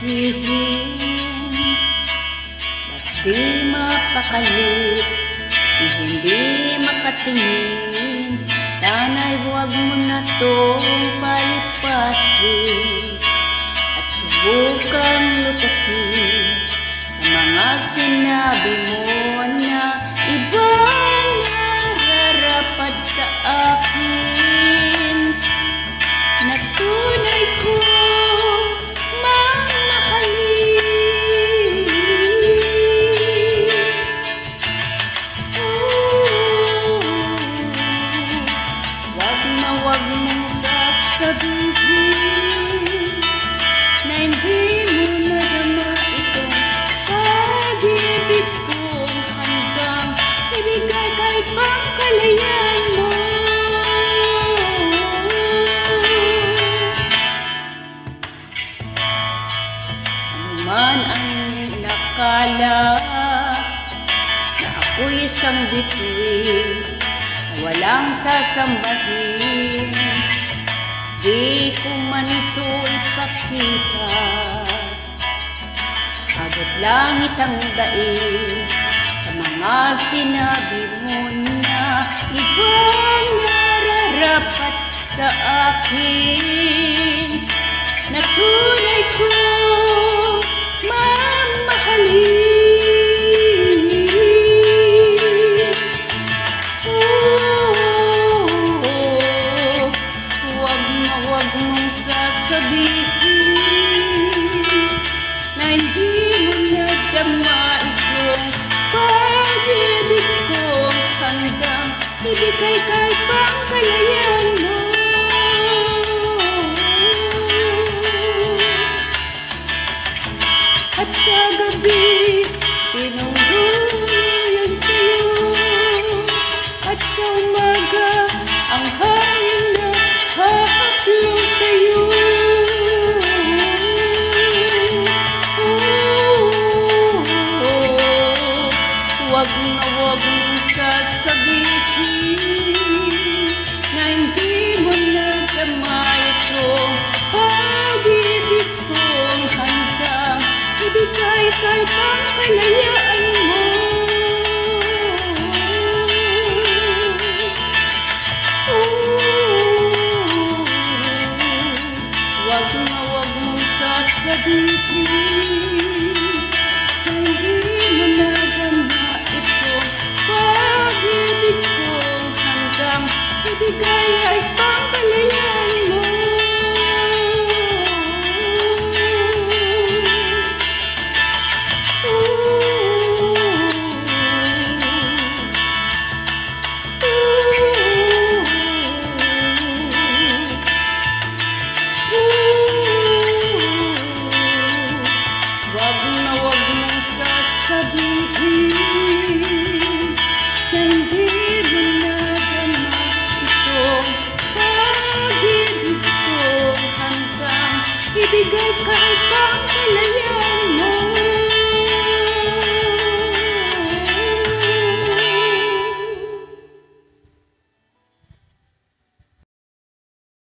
sabihin, ba't di mapakali, hindi makatingin. Sana'y huwag mo na tong palipasin at subukang lutasin sa mga sinabi mo na ibang nararapat sa akin, na tunay ko huwag mong sasabihin na hindi mo nadama itong pag-ibig kong handang ibigay kahit pang kalayan mo. Ano man ang nakala na ako'y isang bituin, walang sasambahin, di ko man ito ipakita. Abot langit ang daig sa mga sinabi mo na ibang nararapat sa akin, na tunay ko